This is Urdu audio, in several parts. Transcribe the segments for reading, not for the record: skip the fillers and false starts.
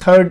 3rd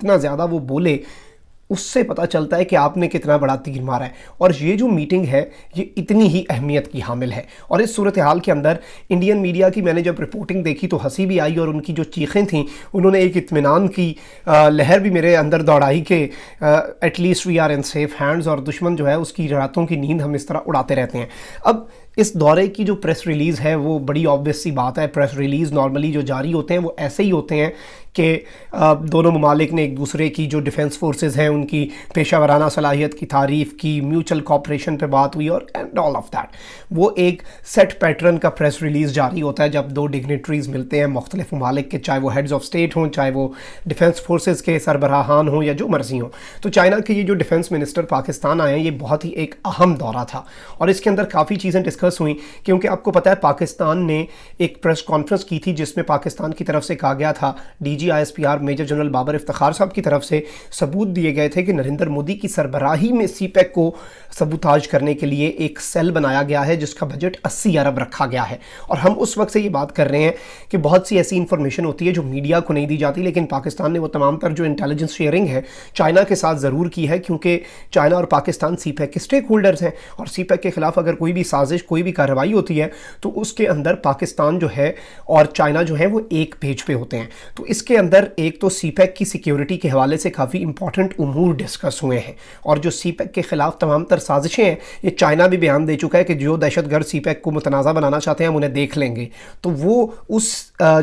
جتنا زیادہ وہ بولے اس سے پتہ چلتا ہے کہ آپ نے کتنا بڑا تیر مارا ہے. اور یہ جو میٹنگ ہے یہ اتنی ہی اہمیت کی حامل ہے. اور اس صورتحال کے اندر انڈین میڈیا کی میں نے جب رپورٹنگ دیکھی تو ہنسی بھی آئی, اور ان کی جو چیخیں تھیں انہوں نے ایک اطمینان کی لہر بھی میرے اندر دوڑائی کہ at least we are in safe hands, اور دشمن جو ہے اس کی راتوں کی نیند ہم اس طرح اڑاتے رہتے ہیں. اب اس دورے کی جو پریس ریلیز ہے وہ بڑی آبویس سی بات ہے. پریس ریلیز نارملی جو جاری ہوتے ہیں وہ ایسے ہی ہوتے ہیں کہ دونوں ممالک نے ایک دوسرے کی جو ڈیفنس فورسز ہیں ان کی پیشہ ورانہ صلاحیت کی تعریف کی, میوچل کوپریشن پہ بات ہوئی, اور اینڈ آل آف دیٹ. وہ ایک سیٹ پیٹرن کا پریس ریلیز جاری ہوتا ہے جب دو ڈگنیٹریز ملتے ہیں مختلف ممالک کے, چاہے وہ ہیڈز آف اسٹیٹ ہوں, چاہے وہ ڈیفنس فورسز کے سربراہان ہوں, یا جو مرضی ہوں. تو چائنا کے یہ جو ڈیفنس منسٹر پاکستان آئے ہیں یہ بہت ہی ایک اہم دورہ تھا, اور اس کے اندر کافی چیزیں ڈسکس ہوئیں. کیونکہ آپ کو پتہ ہے پاکستان نے ایک پریس کانفرنس کی تھی جس میں پاکستان کی طرف سے کہا گیا تھا, D G I S P R major general Babar Iftikhar صاحب کی طرف سے ثبوت دیے گئے تھے کہ نریندر مودی کی سربراہی میں سی پیک کو سبوتاج کرنے کے لیے ایک سیل بنایا گیا ہے جس کا بجٹ 80 ارب رکھا گیا ہے. اور ہم اس وقت سے یہ بات کر رہے ہیں کہ بہت سی ایسی انفارمیشن ہوتی ہے جو میڈیا کو نہیں دی جاتی, لیکن پاکستان نے وہ تمام تر جو انٹیلیجنس شیئرنگ ہے چائنا کے ساتھ ضرور کی ہے, کیونکہ چائنا اور پاکستان سی پیک کے سٹیک ہولڈرز ہیں, اور سی پیک کے خلاف اگر کوئی بھی سازش, کوئی بھی کارروائی ہوتی ہے تو اس کے اندر پاکستان جو ہے اور چائنا جو ہے وہ ایک پیج پہ ہوتے ہیں. تو اس کے اندر ایک تو سی پیک کی سیکیورٹی کے حوالے سے کافی امپورٹنٹ امور ڈسکس ہوئے ہیں, اور جو سی پیک کے خلاف تمام تر سازشیں ہیں یہ چائنا بھی بیان دے چکا ہے کہ جو دہشت گرد سی پیک کو متنازع بنانا چاہتے ہیں ہم انہیں دیکھ لیں گے. تو وہ اس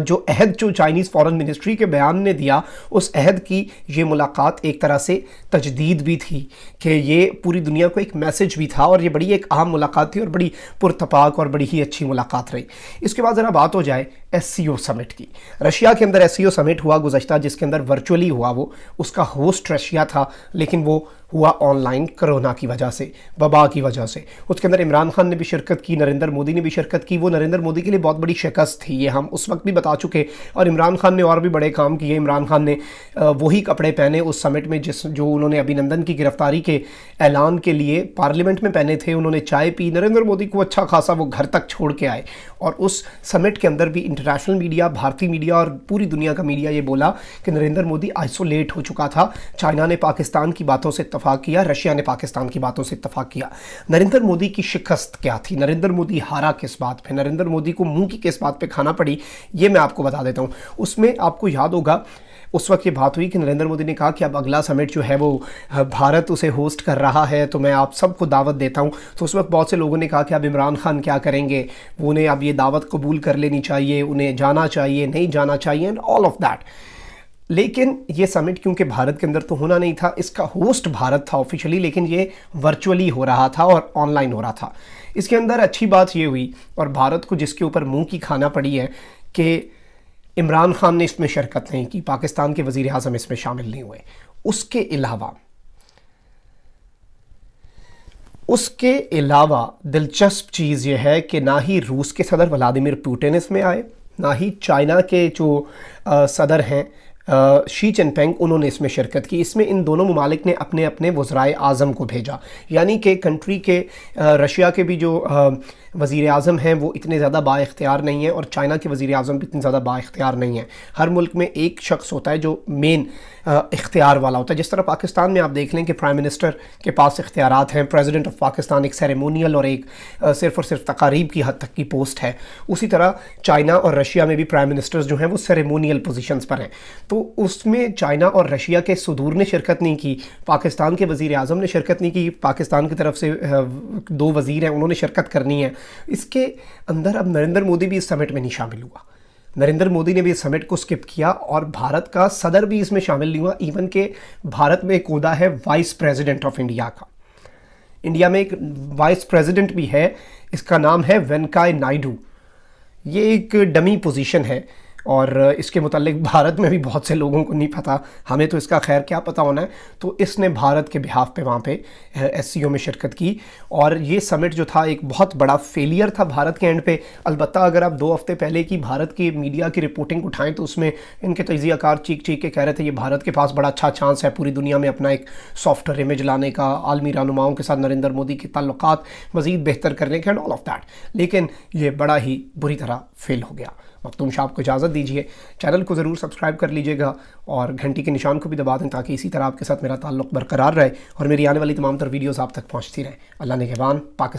جو عہد جو چائنیز فارن منسٹری کے بیان نے دیا, اس عہد کی یہ ملاقات ایک طرح سے تجدید بھی تھی کہ یہ پوری دنیا کو ایک میسج بھی تھا, اور یہ بڑی ایک اہم ملاقات تھی اور بڑی پرتپاک اور بڑی ہی اچھی ملاقات رہی. اس کے بعد ذرا بات ہو جائے ایس سی او سمٹ کی. رشیا کے اندر ایس سی او سمٹ ہوا گزشتہ, جس کے اندر ورچولی ہوا, وہ اس کا ہوسٹ رشیا تھا, لیکن وہ ہوا آن لائن کرونا کی وجہ سے, وبا کی وجہ سے. اس کے اندر عمران خان نے بھی شرکت کی, نریندر مودی نے بھی شرکت کی. وہ نریندر مودی کے لیے بہت بڑی شکست تھی, یہ ہم اس وقت بھی بتا چکے, اور عمران خان نے اور بھی بڑے کام کیے. عمران خان نے وہی کپڑے پہنے اس سمٹ میں جو انہوں نے ابھی نندن کی گرفتاری کے اعلان کے لیے پارلیمنٹ میں پہنے تھے. انہوں نے چائے پی, نریندر مودی کو اچھا خاصا وہ گھر تک چھوڑ کے آئے. اور اس سمٹ کے اندر بھی انٹرنیشنل میڈیا, بھارتی میڈیا اور پوری دنیا کا میڈیا یہ بولا کہ نریندر مودی آئسولیٹ ہو چکا تھا. چائنا نے پاکستان کی باتوں سے اتفاق کیا, رشیا نے پاکستان کی باتوں سے اتفاق کیا. نریندر مودی کی شکست کیا تھی, نریندر مودی ہارا کس بات پہ, نریندر مودی کو منہ کی کس بات پہ کھانا پڑی, یہ میں آپ کو بتا دیتا ہوں. اس میں آپ کو یاد ہوگا اس وقت یہ بات ہوئی کہ نریندر مودی نے کہا کہ اب اگلا سمٹ جو ہے وہ بھارت اسے ہوسٹ کر رہا ہے, تو میں آپ سب کو دعوت دیتا ہوں. تو اس وقت بہت سے لوگوں نے کہا کہ اب عمران خان کیا کریں گے, وہ انہیں اب یہ دعوت قبول کر لینی چاہیے, انہیں جانا چاہیے, نہیں جانا چاہیے, اینڈ آل آف دیٹ. لیکن یہ سمٹ کیونکہ بھارت کے اندر تو ہونا نہیں تھا, اس کا ہوسٹ بھارت تھا آفیشلی, لیکن یہ ورچولی ہو رہا تھا اور آن لائن ہو رہا تھا. اس کے اندر اچھی بات یہ ہوئی, اور بھارت کو جس کے اوپر منہ کی کھانا پڑی ہے, کہ عمران خان نے اس میں شرکت نہیں کی, پاکستان کے وزیر اعظم اس میں شامل نہیں ہوئے. اس کے علاوہ دلچسپ چیز یہ ہے کہ نہ ہی روس کے صدر ولادیمیر پوٹن اس میں آئے, نہ ہی چائنا کے جو صدر ہیں شی جن پنگ, انہوں نے اس میں شرکت کی. اس میں ان دونوں ممالک نے اپنے اپنے وزرائے اعظم کو بھیجا, یعنی کہ کنٹری کے رشیا کے بھی جو وزیر اعظم ہیں وہ اتنے زیادہ با اختیار نہیں ہیں, اور چائنا کے وزیر اعظم بھی اتنے زیادہ با اختیار نہیں ہیں. ہر ملک میں ایک شخص ہوتا ہے جو مین اختیار والا ہوتا ہے. جس طرح پاکستان میں آپ دیکھ لیں کہ پرائم منسٹر کے پاس اختیارات ہیں, پریزیڈنٹ آف پاکستان ایک سیریمونیل اور ایک صرف اور صرف تقاریب کی حد تک کی پوسٹ ہے. اسی طرح چائنا اور رشیا میں بھی پرائم منسٹرز جو ہیں وہ سیریمونیل پوزیشنز پر ہیں. تو اس میں چائنا اور رشیا کے صدور نے شرکت نہیں کی, پاکستان کے وزیر اعظم نے شرکت نہیں کی, پاکستان کی طرف سے 2 وزیر ہیں انہوں نے شرکت کرنی ہے. اس کے اندر اب نریندر مودی بھی اس سمٹ میں نہیں شامل ہوا, نریندر مودی نے بھی اس سمٹ کو سکپ کیا, اور بھارت کا صدر بھی اس میں شامل نہیں ہوا. ایون کہ بھارت میں ایک عہدہ ہے وائس پریزیڈنٹ آف انڈیا کا, انڈیا میں ایک وائس پریزیڈنٹ بھی ہے, اس کا نام ہے وینکائے نائیڈو. یہ ایک ڈمی پوزیشن ہے, اور اس کے متعلق بھارت میں بھی بہت سے لوگوں کو نہیں پتہ, ہمیں تو اس کا خیر کیا پتہ ہونا ہے. تو اس نے بھارت کے بہاف پہ وہاں پہ ایس سی او میں شرکت کی, اور یہ سمٹ جو تھا ایک بہت بڑا فیلئر تھا بھارت کے اینڈ پہ. البتہ اگر آپ 2 ہفتے پہلے کی بھارت کی میڈیا کی رپورٹنگ اٹھائیں تو اس میں ان کے تجزیہ کار چیخ کے کہہ رہے تھے یہ بھارت کے پاس بڑا اچھا چانس ہے پوری دنیا میں اپنا ایک سافٹ ویئر امیج لانے کا, عالمی رہنماؤں کے ساتھ نریندر مودی کے تعلقات مزید بہتر کرنے کے, اینڈ آل آف دیٹ. لیکن یہ بڑا ہی بری طرح فیل ہو گیا. مختوم شاہ آپ کو اجازت دیجیے. چینل کو ضرور سبسکرائب کر لیجیے گا اور گھنٹی کے نشان کو بھی دبا دیں تاکہ اسی طرح آپ کے ساتھ میرا تعلق برقرار رہے اور میری آنے والی تمام تر ویڈیوز آپ تک پہنچتی رہیں. اللہ نگہبان. پاکستان.